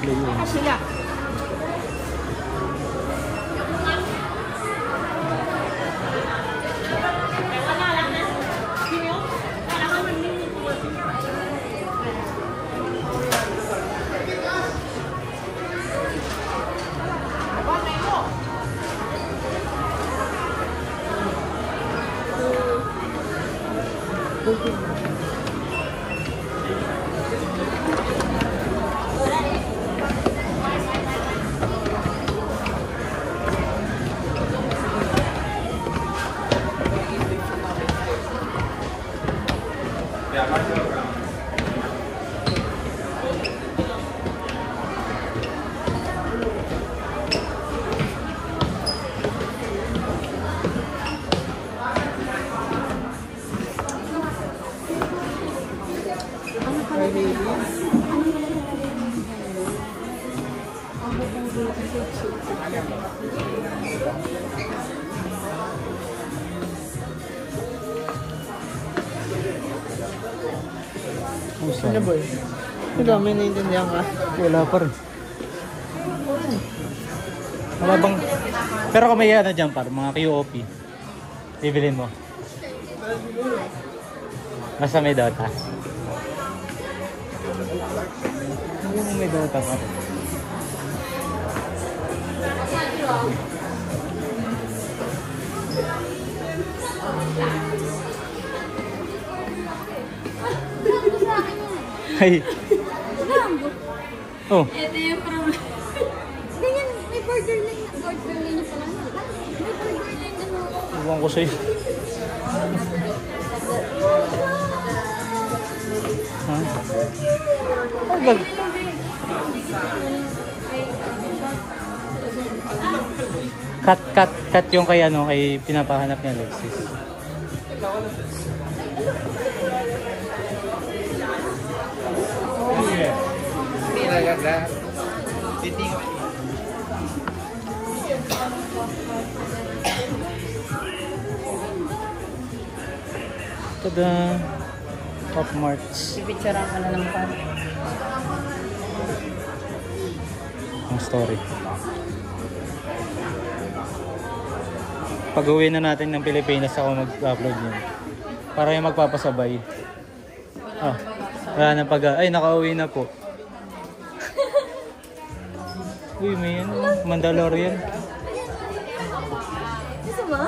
Sila. Ano ba yun? Ang dami naiintindihan ka? Wala pa rin. Wala bang... Pero kung may ano dyan par, mga QOP, bibilin mo. Basta may Dota. Yung may Dota pa. Ay. Oh. Ito yung problem. Ganyan, may borderline na. Borderline na pala. May borderline na. Iwan ko sa'yo. Ha? Agad. Cut yung kay ano, kay pinapahanap niya Alexis. Tada! Top marks. Pipicturean ka na lang pa. Ang story. Pag-uwi na natin ng Pilipinas ako mag-upload yun. Para yung magpapasabay. Ah, wala na pag... Ay, nakauwi na po. Uy, may ano, Mandalorian. Gusto mo?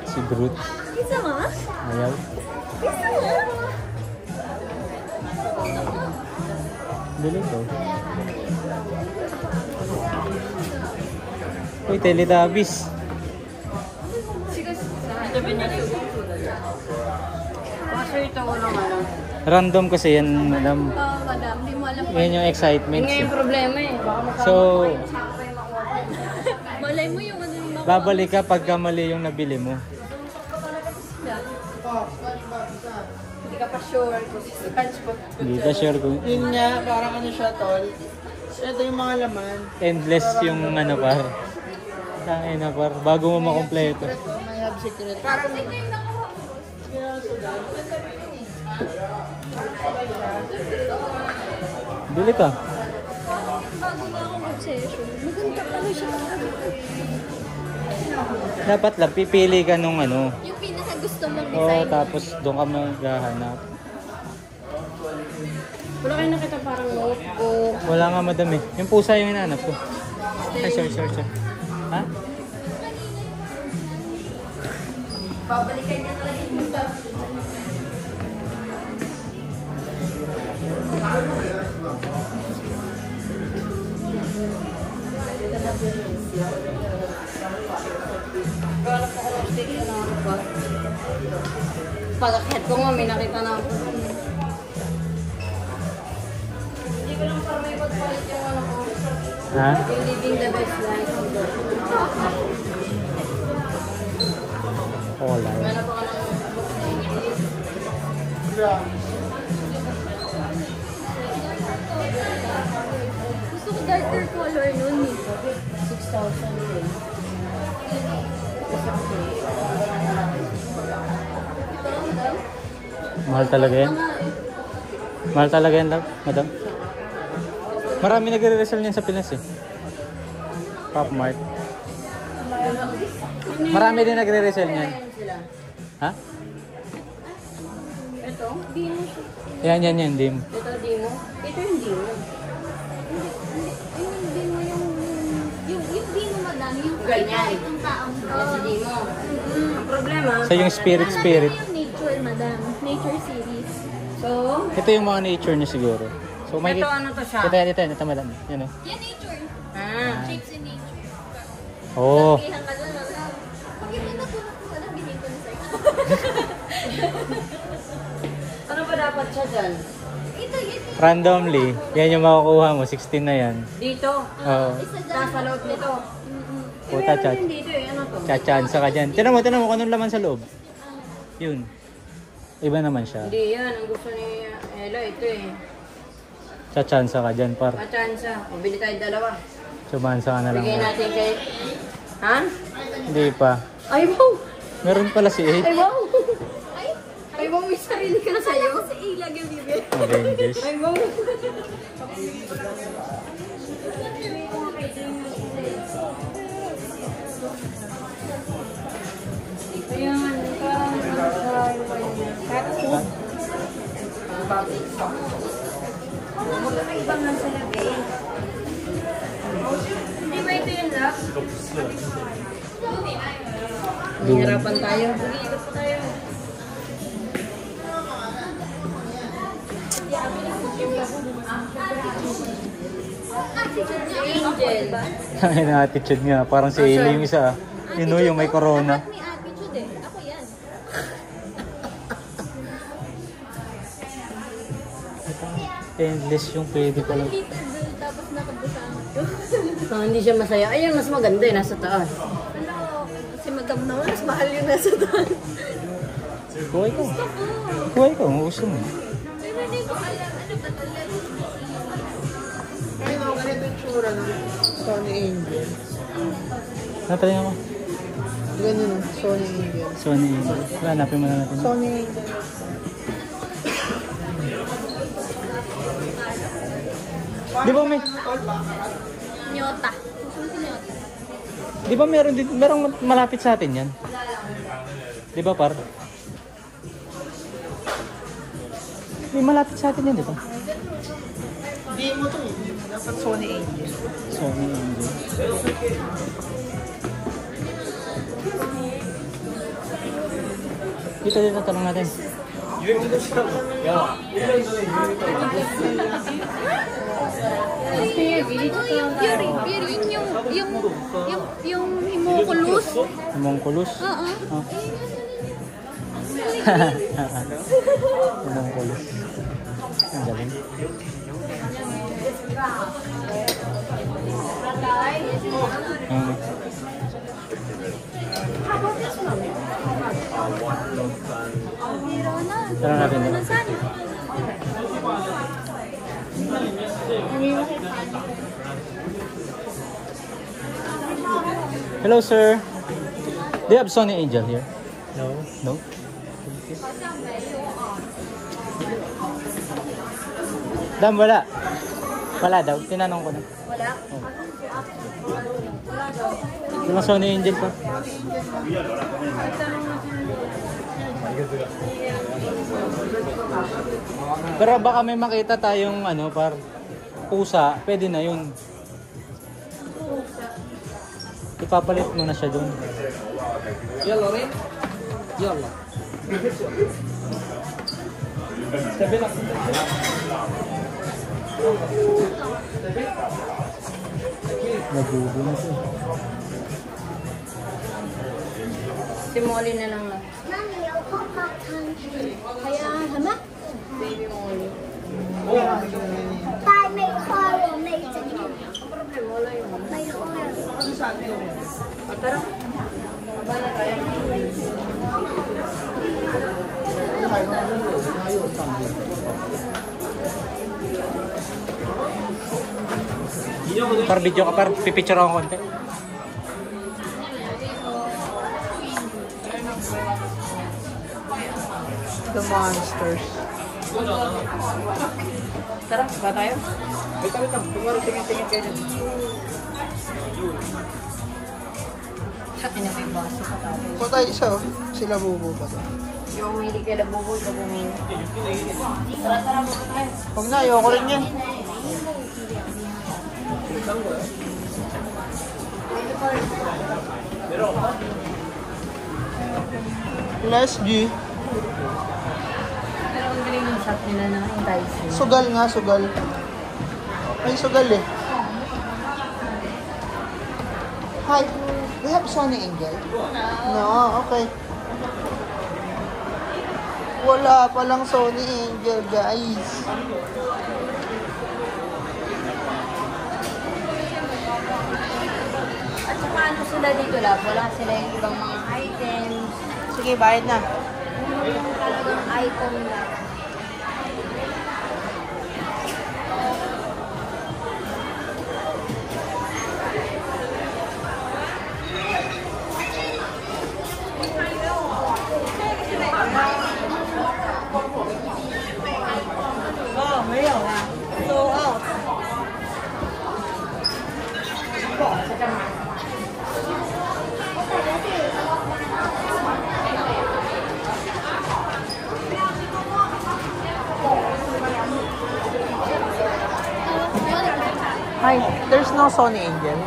Si Groot. Gusto mo? Ayaw. Gusto mo? Dali to. Uy, Teletubbies. Sabi niya yun. Kasi ito ko lang ano. Random kasi yan, madam. Madam, di mo alam. Yan yung excitement. Yun nga yung problema eh. Baka makakama So, Malay mo yung ano yung babalik ka pagka mali yung nabili mo. hindi ka pa sure kung saan spot. Hindi ka sure kung Yun nga, parang ano siya, tol. Ito yung mga laman. endless yung ano par. Tangin na par. Bago mo makompleto. May have secret. Parang Bili ka. bago na akong obsession. Maganda pala siya. Dapat lang, pipili ka nung ano. Yung pinaka gusto mong Oo, design. tapos doon ka maghahanap. Wala kayo nakita parang notebook. Wala nga madami. Yung pusa yung hinahanap ko. Ay, sorry. Ha? Babalikan niya talaga yung gusto. Kala ko kung station na ako ba? Pag-head ko nga may nakita na ako. Hindi ko lang parang may pagpalit yung ano ko. Ha? Yung living the best life. Wala. Meron pa ka ng Gusto ko darker color nun eh. 6,000 Mahal talaga yan. Mahal talaga yan, love, madam. Marami nagre-resell niyan sa Pinas eh. Pop Mart. Marami din nagre-resell niyan. Sila. Ha? Ito. Dino siya. Yan, dim. Ito, Dimo. Ito yung Dimo. Yung Dino yung Dino madami. Yung Ganyan. ng taong. Ito si Dimo. Ang problema. So yung spirit. Yung nature, madam. Nature series. So, Ito yung mga nature niya siguro. So may ito ano to siya? Ito madam. Yan oh. Yan nature. Ah. Shapes in nature. Oh. Lakihan ka doon, madam. Pag hindi natulog ko na, bilhin ko na sa'yo. Ano ba dapat siya dyan? Ito, yun. Randomly, yan yung makukuha mo. 16 na yan. Dito. Oo. Isa dyan. Nasa loob nito. Puta, Meron chat. din dito eh. Ano to? Chachansa ka dyan. Tinan mo kung anong laman sa loob. Yun. Iba naman siya. Hindi yan. Ang gusto ni Ella, ito eh. Chachansa ka dyan, par. Matsansa. Mabili tayo dalawa. Sumansa ka na lang. Bigay natin kay... Ha? Hindi pa. Ay, wow! Meron pala si Ay, 8. wow! Ay, Ay, wow! May sarili ka na sa'yo. sa ilag yung bibig. Avengers. Ay, wow! Ayan, parang cat food. Ibang lang sa lagay. Hindi ba ito yung lock? Hihirapan tayo. Mag-iikot pa tayo. Angel. Ang attitude nga. Parang si Ailey yung isa. Yun yung may corona. May attitude eh. Ako yan. Endless yung pwede pala. Little girl, tapos nakabusang. Hindi siya masaya. Ayun, mas maganda eh. Nasa taas. Ano, si Madam naman, mas mahal yung nasa doon. Kuhay ko. Kuhay ko. Gusto mo. Pero hindi ko alam ano ba talaga. Ay, no, ganito yung tsura ng Sony Angel. Natry ako. Ganun, Sony Angel. Sony. Wala, hanapin mo na natin. Sony Angel. Di ba may... Nyota. Gusto si Nyota. Di ba merong malapit sa atin yan? Di ba par? May malapit sa atin yan, di ba? Hindi mo to eh. Dapat Sony Angel. Sony Angel. Dito din na tanong natin. Fury, yung homunculus. Homunculus. Oo. Oh. Homunculus. Ang galing. Tara natin yun. Hello, sir. Do you have Sony Angel here? No. No? Dam, wala. Wala daw. Tinanong ko na. Wala? Yung Sony Angel pa. Pero baka may makita tayong ano, par pusa, pwede na yun. Ipapalit mo na siya doon. Yellow rin? Yellow. Sabi lang. Nagugo na siya. Si Molly na lang lang. Kaya, hama? Baby Molly. Tayo may horror, may sakit. Ang problema, wala yun. May horror. O tara. Aba na tayo. Par video ka, par pipicture ako konti. The Monsters. Tara, ba tayo? Wait lang. Kumari tingin-tingin kayo dyan. Sakin na may baso pa tayo. Kung tayo isa, oh. Sila bubo ba to? Yung umili kay Labuboy, ito bumili. Tara, tara, bubo tayo. Huwag na, ayoko rin yan. Les G. Pero ang galing yung shop nila na yung Dyson. Sugal nga, sugal. Ay, sugal eh. Hi, we have Sony Angel? No, okay. Wala palang Sony Angel, guys. At saka ano sila dito lang, wala sila yung ibang mga items. Sige, bayad na. Yung talagang item na. Oh, 没有啦，收out。Hi, there's no Sony Angel.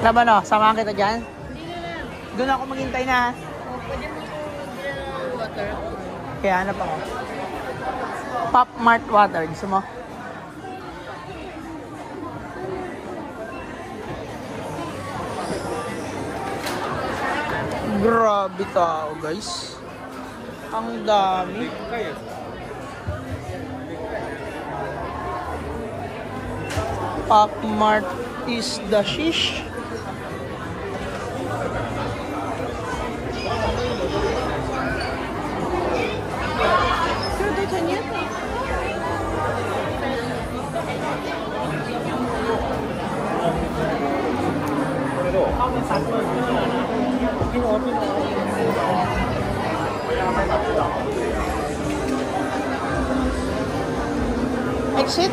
Laban o, samahan kita dyan? Hindi na lang. Doon ako maghintay na. O, pwede mo yung water. Kaya hanap ako. Pop Mart Water, gusto mo? Grabe tao, guys. Ang dami. Pop Mart is the shish. Exit.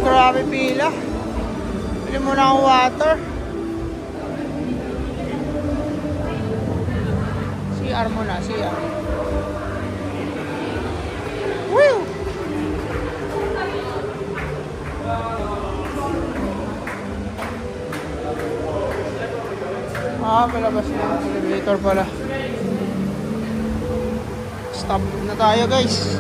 Grabe pila. Pili mo na ang water. CR mo na, CR. Woo! Palabas na. Elevator pala. Stop na tayo, guys.